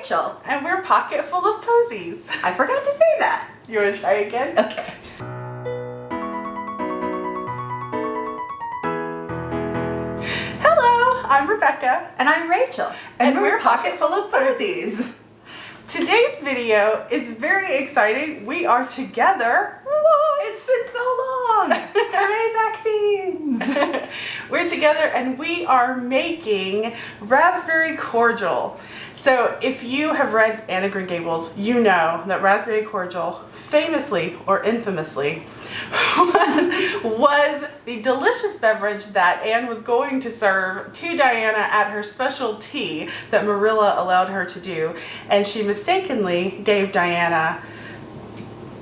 Rachel. And we're pocket full of posies. I forgot to say that. You want to try again? Okay. Hello, I'm Rebecca. And I'm Rachel. And we're pocket full of posies. Today's video is very exciting. We are together. It's been so long. Hooray, vaccines. We're together and we are making raspberry cordial. So if you have read Anne of Green Gables, you know that raspberry cordial famously or infamously was the delicious beverage that Anne was going to serve to Diana at her special tea that Marilla allowed her to do. And she mistakenly gave Diana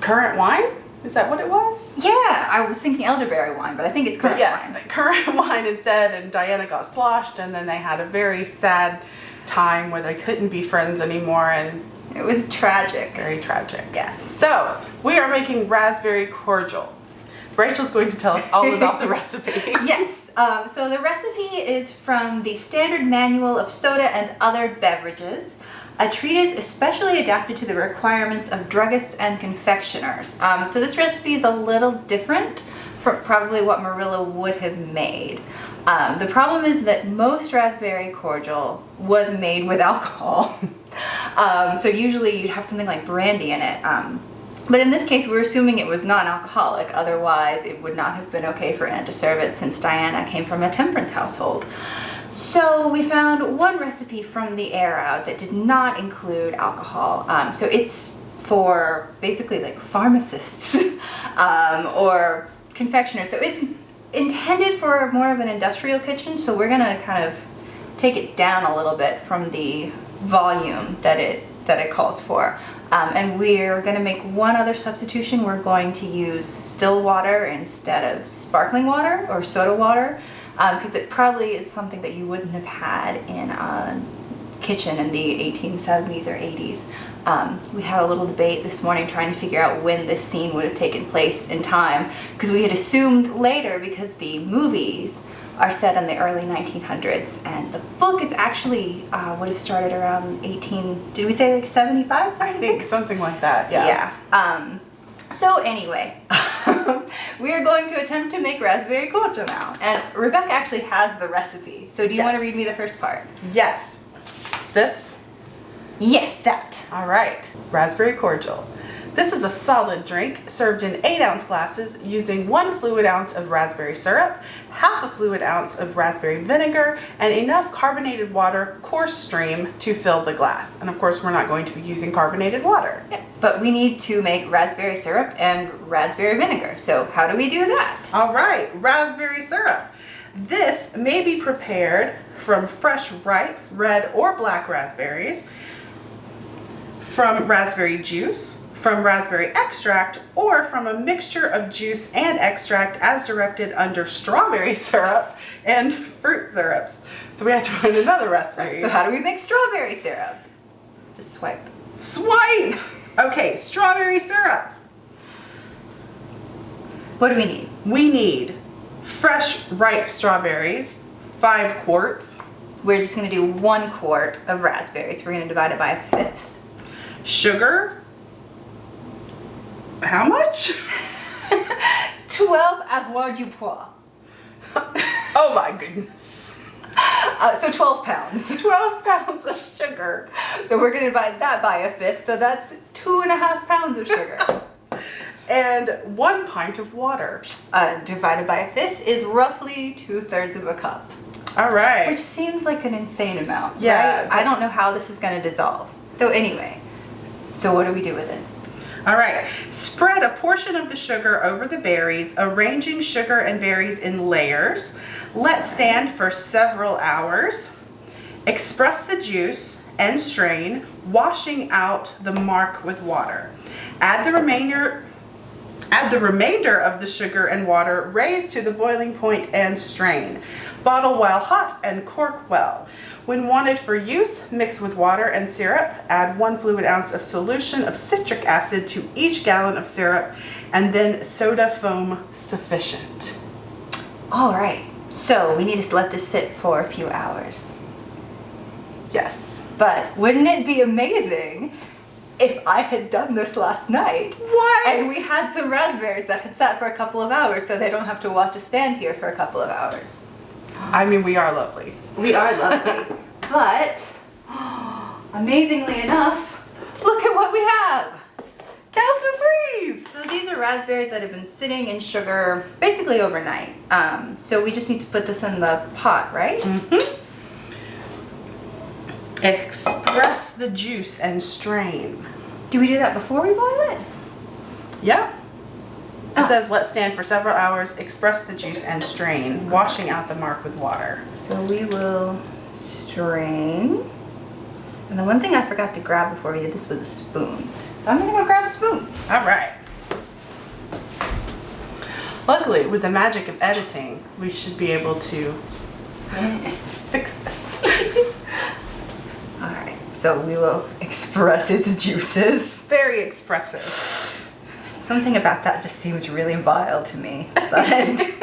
currant wine? Is that what it was? Yeah, I was thinking elderberry wine, but I think it's currant wine. Yes, currant wine instead, and Diana got sloshed, and then they had a very sad time where they couldn't be friends anymore, and it was tragic. Very tragic. Yes. So, we are making raspberry cordial. Rachel's going to tell us all about the recipe. Yes, so the recipe is from the Standard Manual of Soda and Other Beverages, a treatise especially adapted to the requirements of druggists and confectioners. So this recipe is a little different from probably what Marilla would have made. The problem is that most raspberry cordial was made with alcohol. So usually you'd have something like brandy in it. But in this case, we're assuming it was non-alcoholic. Otherwise, it would not have been okay for Anne to serve it since Diana came from a temperance household. So we found one recipe from the era that did not include alcohol. So it's for basically like pharmacists or confectioners. So it's intended for more of an industrial kitchen. So we're gonna kind of take it down a little bit from the volume that it calls for. And we're gonna make one other substitution. We're going to use still water instead of sparkling water or soda water. Because it probably is something that you wouldn't have had in a kitchen in the 1870s or 80s. We had a little debate this morning trying to figure out when this scene would have taken place in time, because we had assumed later because the movies are set in the early 1900s and the book is actually would have started around did we say like 75, 76? I think something like that, yeah. Yeah. So anyway, we are going to attempt to make raspberry cordial now. And Rebecca actually has the recipe. So do you want to read me the first part? Yes. This? Yes, that. All right. Raspberry cordial. This is a solid drink served in 8-ounce glasses using 1 fluid ounce of raspberry syrup, half a fluid ounce of raspberry vinegar, and enough carbonated water, coarse stream, to fill the glass. And of course, we're not going to be using carbonated water. Yeah, but we need to make raspberry syrup and raspberry vinegar. So how do we do that? All right, raspberry syrup. This may be prepared from fresh, ripe, red or black raspberries, from raspberry juice, from raspberry extract, or from a mixture of juice and extract as directed under strawberry syrup and fruit syrups. So we have to find another recipe. So how do we make strawberry syrup? Just swipe. Swipe! Okay, strawberry syrup. What do we need? We need fresh, ripe strawberries, 5 quarts. We're just going to do 1 quart of raspberries. We're going to divide it by 1/5. Sugar. How much? 12 avoirdupois. Oh my goodness. So 12 pounds. 12 pounds of sugar. So we're going to divide that by 1/5. So that's 2.5 pounds of sugar. And 1 pint of water. Divided by 1/5 is roughly 2/3 of a cup. All right. Which seems like an insane amount. Yeah. Right? I don't know how this is going to dissolve. So anyway, so what do we do with it? All right, spread a portion of the sugar over the berries, arranging sugar and berries in layers. Let stand for several hours. Express the juice and strain, washing out the mark with water. Add the remainder of the sugar and water, raise to the boiling point and strain. Bottle while hot and cork well. When wanted for use, mix with water and syrup. Add 1 fluid ounce of solution of citric acid to each gallon of syrup, and then soda foam sufficient. All right, so we need to let this sit for a few hours. Yes. But wouldn't it be amazing if I had done this last night? What? And we had some raspberries that had sat for a couple of hours, so they don't have to watch us stand here for a couple of hours. I mean, we are lovely. We are lovely. But, amazingly enough, look at what we have. Calcium freeze! So these are raspberries that have been sitting in sugar basically overnight. So we just need to put this in the pot, right? Mm-hmm. Express the juice and strain. Do we do that before we boil it? Yeah. It Oh. says let stand for several hours, express the juice and strain, washing out the mark with water. So we will strain. And the one thing I forgot to grab before we did this was a spoon. So I'm gonna go grab a spoon. All right. Luckily, with the magic of editing, we should be able to fix this. All right, so we will express its juices. Very expressive. Something about that just seems really vile to me, but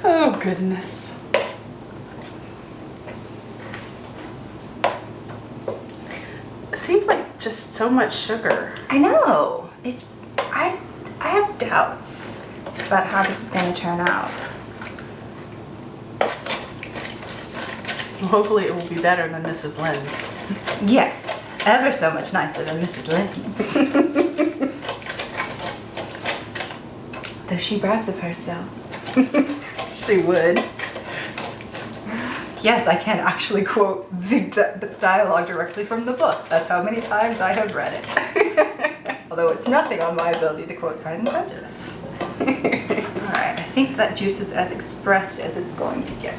Oh, goodness. It seems like just so much sugar. I know. I have doubts about how this is going to turn out. Well, hopefully it will be better than Mrs. Lynn's. Yes, ever so much nicer than Mrs. Lynn's. Though she brags of herself. She would. Yes, I can actually quote the dialogue directly from the book. That's how many times I have read it. Although it's nothing on my ability to quote Pride and Prejudice. Alright, I think that juice is as expressed as it's going to get.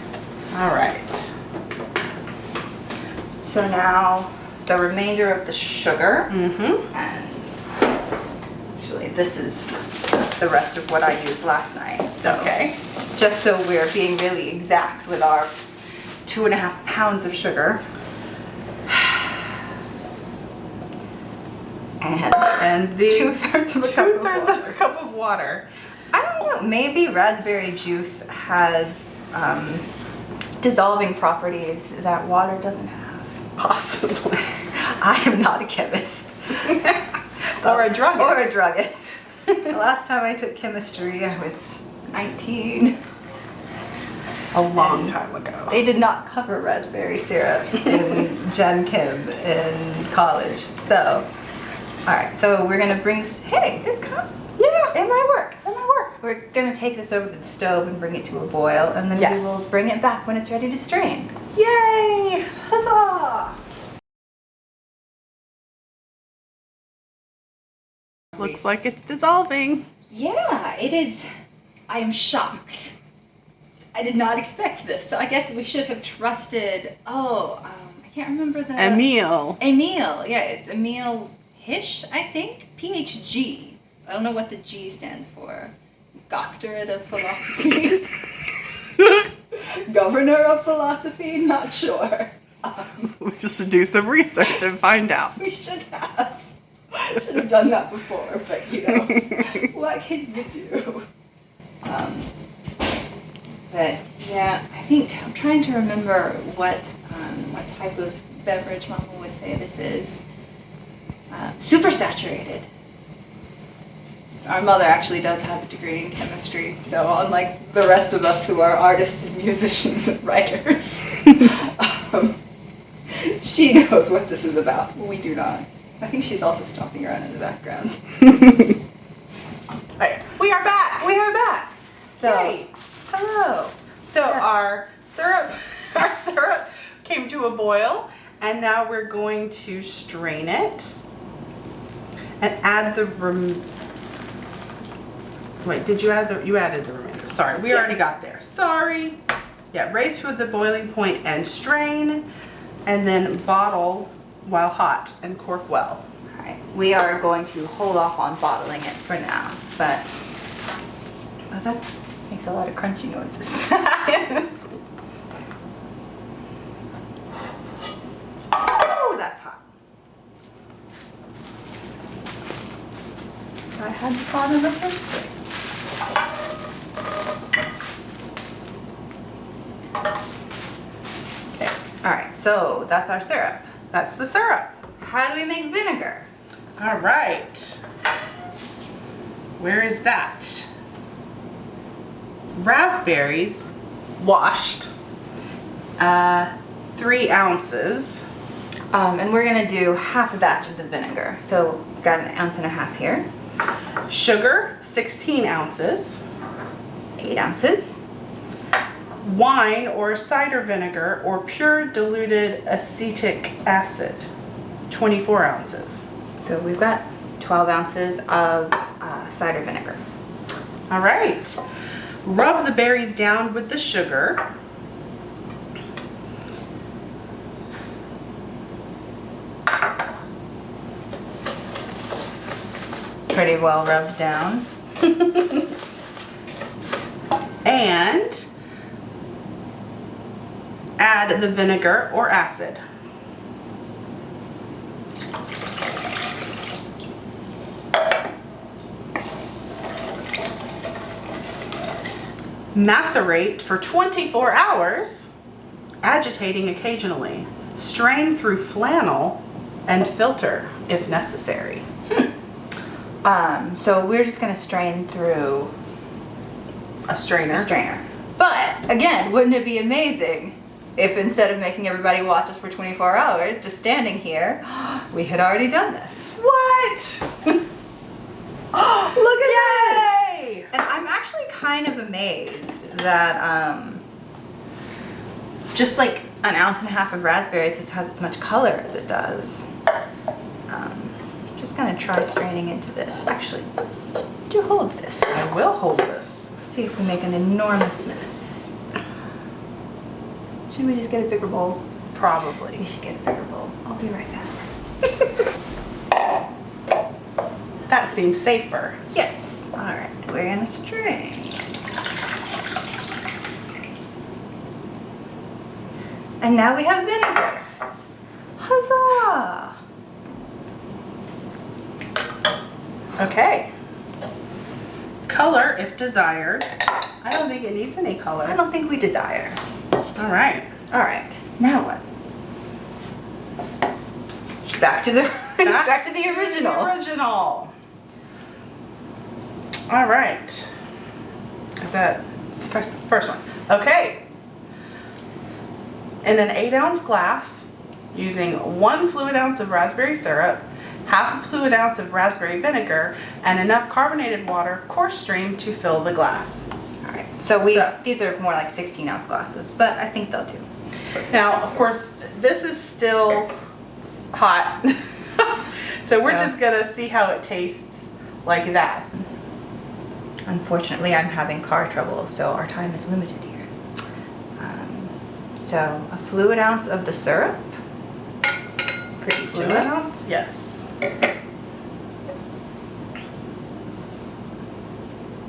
All right. So now the remainder of the sugar, Mm-hmm. and actually this is the rest of what I used last night. So Okay. just so we're being really exact with our 2.5 pounds of sugar. And the 2/3 of a cup of two-thirds water. of a cup of water. I don't know, maybe raspberry juice has dissolving properties that water doesn't have. Possibly. I am not a chemist. Or a druggist. Or a druggist. The last time I took chemistry, I was 19. A long time ago. They did not cover raspberry syrup in Gen Chem in college. So, all right, so we're gonna bring, hey, this cup, Yeah. it might work. That might work. We're gonna take this over to the stove and bring it to a boil, and then Yes. we will bring it back when it's ready to strain. Yay! Huzzah! Looks like it's dissolving. Yeah, it is. I am shocked. I did not expect this, so I guess we should have trusted, I can't remember the... Emile. Emile, yeah, it's Emile Hish, I think. PhD. I don't know what the G stands for. Doctorate of Philosophy. Governor of Philosophy? Not sure. We should do some research and find out. We should have. Should have done that before, but you know, what can you do? But yeah, I think I'm trying to remember what type of beverage Mama would say this is. Super saturated. Our mother actually does have a degree in chemistry, so unlike the rest of us who are artists and musicians and writers, she knows what this is about. We do not. I think she's also stomping around in the background. Right. We are back. We are back. So, Yay. hello. So our syrup came to a boil, and now we're going to strain it and add the Wait, did you add you added the remainder? Sorry, we already got there. Sorry. Yeah, raise to the boiling point and strain, and then bottle while hot and cork well. All right, we are going to hold off on bottling it for now, but that makes a lot of crunchy noises. Oh, that's hot. I had this on in the first place. All right, so that's our syrup. That's the syrup. How do we make vinegar? All right. Where is that? Raspberries, washed, 3 ounces. And we're gonna do half a batch of the vinegar. So got 1.5 ounces here. Sugar, 16 ounces. 8 ounces. Wine or cider vinegar or pure diluted acetic acid, 24 ounces. So we've got 12 ounces of cider vinegar. All right. Rub the berries down with the sugar. Pretty well rubbed down. And add the vinegar or acid. Macerate for 24 hours, agitating occasionally. Strain through flannel and filter if necessary. So we're just gonna strain through A strainer. a strainer. But again, wouldn't it be amazing if instead of making everybody watch us for 24 hours, just standing here, we had already done this. What? Look at Yay! this! And I'm actually kind of amazed that just like 1.5 ounces of raspberries, this has as much color as it does. Just gonna try straining into this. Actually, do hold this. I will hold this. See if we make an enormous mess. Should we just get a bigger bowl? Probably. We should get a bigger bowl. I'll be right back. That seems safer. Yes. All right, we're gonna strain. And now we have vinegar. Huzzah! Okay. Color if desired. I don't think it needs any I color. don't think we desire. All right. All right, now what? Back to the back to the original. The original. All right. Is that It's the first one. first one? Okay. In an 8-ounce glass, using 1 fluid ounce of raspberry syrup, half a fluid ounce of raspberry vinegar, and enough carbonated water, coarse stream to fill the glass. All right, so these are more like 16-ounce glasses, but I think they'll do. Now, of course, this is still hot, so we're just gonna see how it tastes like that. Unfortunately, I'm having car trouble, so our time is limited here. So a fluid ounce of the syrup for each Fluid of ounce? us. Yes.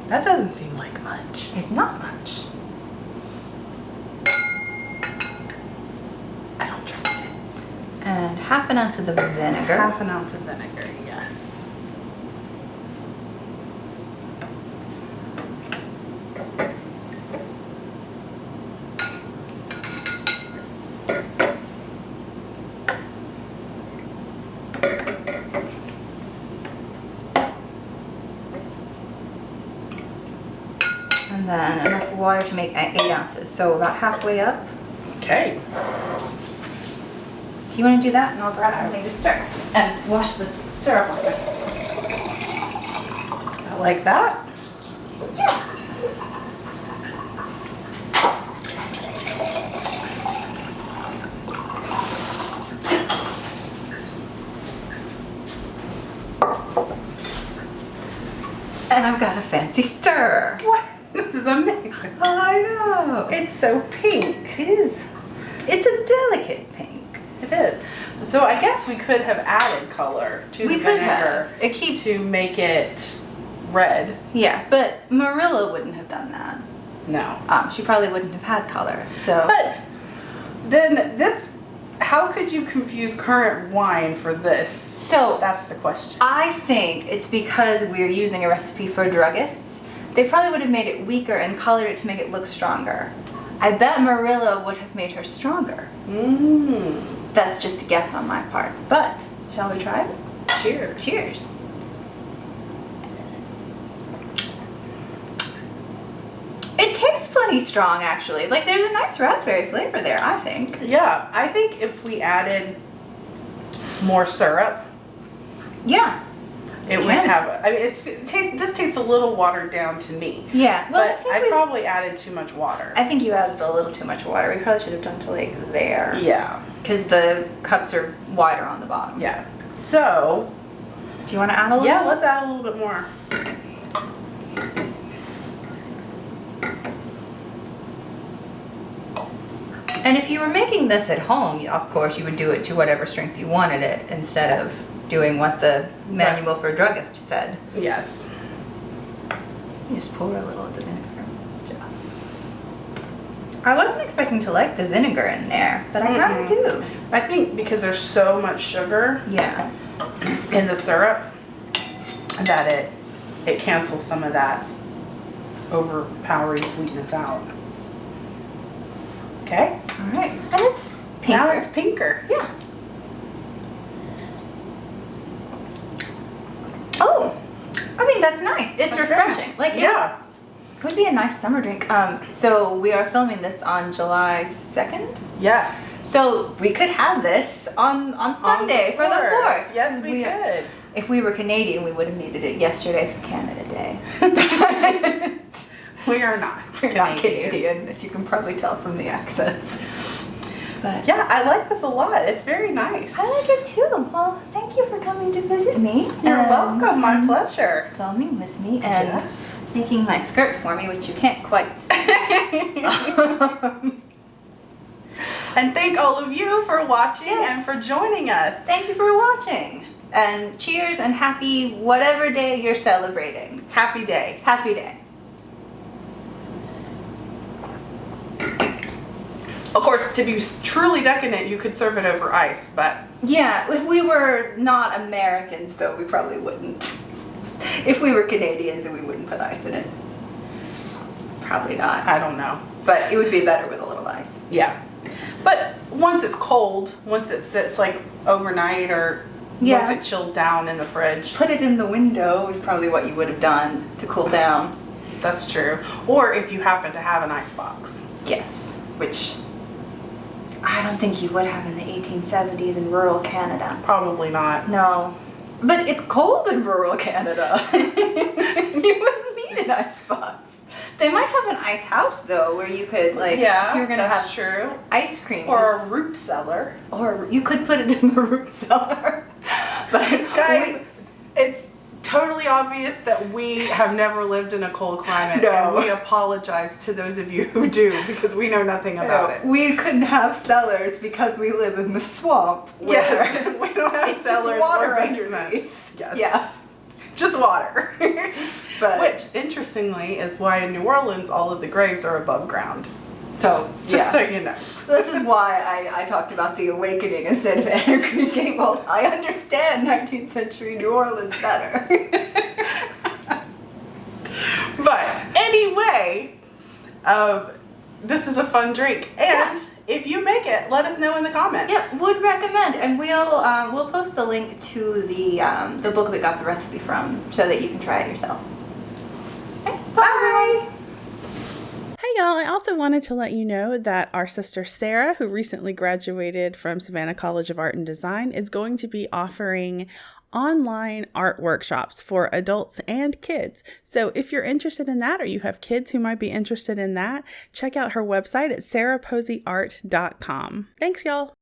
That doesn't seem like much. It's not much. I don't trust it. And 1/2 ounce of the vinegar. 1/2 ounce of vinegar, yes. And then enough water to make 8 ounces. So about halfway up. Okay. Do you want to do that? And I'll grab something to stir. And wash the syrup off my hands. I like that. Yeah. And I've got a fancy stir. What? This is amazing. I know. It's so pink. It is. It's a delicate pink. It is. So I guess we could have added color to We the could vinegar have. It keeps. to make it red. Yeah, but Marilla wouldn't have done that. No. She probably wouldn't have had color. So. But then this, how could you confuse currant wine for this? So That's the question. I think it's because we're using a recipe for druggists. They probably would have made it weaker and colored it to make it look stronger. I bet Marilla would have made her stronger. That's just a guess on my part. But, shall we try it? Cheers. Cheers. It tastes plenty strong, actually. Like, there's a nice raspberry flavor there, I think. Yeah, I think if we added more syrup, Yeah. it would have. I mean, this tastes a little watered down to me. Yeah. Well, But I probably added too much water. I think you added a little too much water. We probably should have done to like there. Yeah. Because the cups are wider on the bottom. Yeah. So. Do you want to add a little? Yeah, let's add a little bit more. And if you were making this at home, of course, you would do it to whatever strength you wanted it instead of doing what the manual for druggists said. Yes. You just pour a little of the vinegar. I wasn't expecting to like the vinegar in there, but I kind of do. I think because there's so much sugar in the syrup that it cancels some of that overpowering sweetness out. Okay. All right. And it's pinker. Now it's pinker. Yeah. Oh, I think that's nice. It's refreshing. Nice. Like yeah. It would be a nice summer drink. So we are filming this on July 2nd. Yes. So we could have this on Sunday for the 4th. Yes, we could. If we were Canadian, we would have needed it yesterday for Canada Day. We are not. We're not Canadian, as you can probably tell from the accents. But yeah, I like this a lot. It's very nice. I like it too. Well, thank you for coming to visit me. You're welcome. My pleasure. Filming with me and making my skirt for me, which you can't quite see. And thank all of you for watching and for joining us. Thank you for watching. And cheers and happy whatever day you're celebrating. Happy day. Happy day. Of course, to be truly decadent, you could serve it over ice, but... Yeah, if we were not Americans, though, we probably wouldn't. If we were Canadians, then we wouldn't put ice in it. Probably not. I don't know. But it would be better with a little ice. Yeah. But once it's cold, once it sits like overnight or once it chills down in the fridge. Put it in the window is probably what you would have done to cool down. That's true. Or if you happen to have an ice box. Yes, which I don't think you would have in the 1870s in rural Canada. Probably not. No. But it's cold in rural Canada. You wouldn't need an ice box. They might have an ice house though, where you could if you're gonna have true. ice cream or a root cellar, or you could put it in the root cellar. But guys, it's totally obvious that we have never lived in a cold climate, No. and we apologize to those of you who do because we know nothing about it. We couldn't have cellars because we live in the swamp. Yes, we don't have It's cellars just water or underneath. basements. Yes. Yeah. Just water. But Which, interestingly, is why in New Orleans all of the graves are above ground. so Just so you know. This is why I talked about the awakening instead of Anne of Green Gables. I understand 19th century New Orleans better. But anyway, this is a fun drink, and if you make it, let us know in the comments. Yes, would recommend, and we'll post the link to the book we got the recipe from, so that you can try it yourself. Okay, bye. Hey y'all, I also wanted to let you know that our sister Sarah, who recently graduated from Savannah College of Art and Design, is going to be offering online art workshops for adults and kids. So if you're interested in that, or you have kids who might be interested in that, check out her website at sarahposeyart.com. Thanks y'all.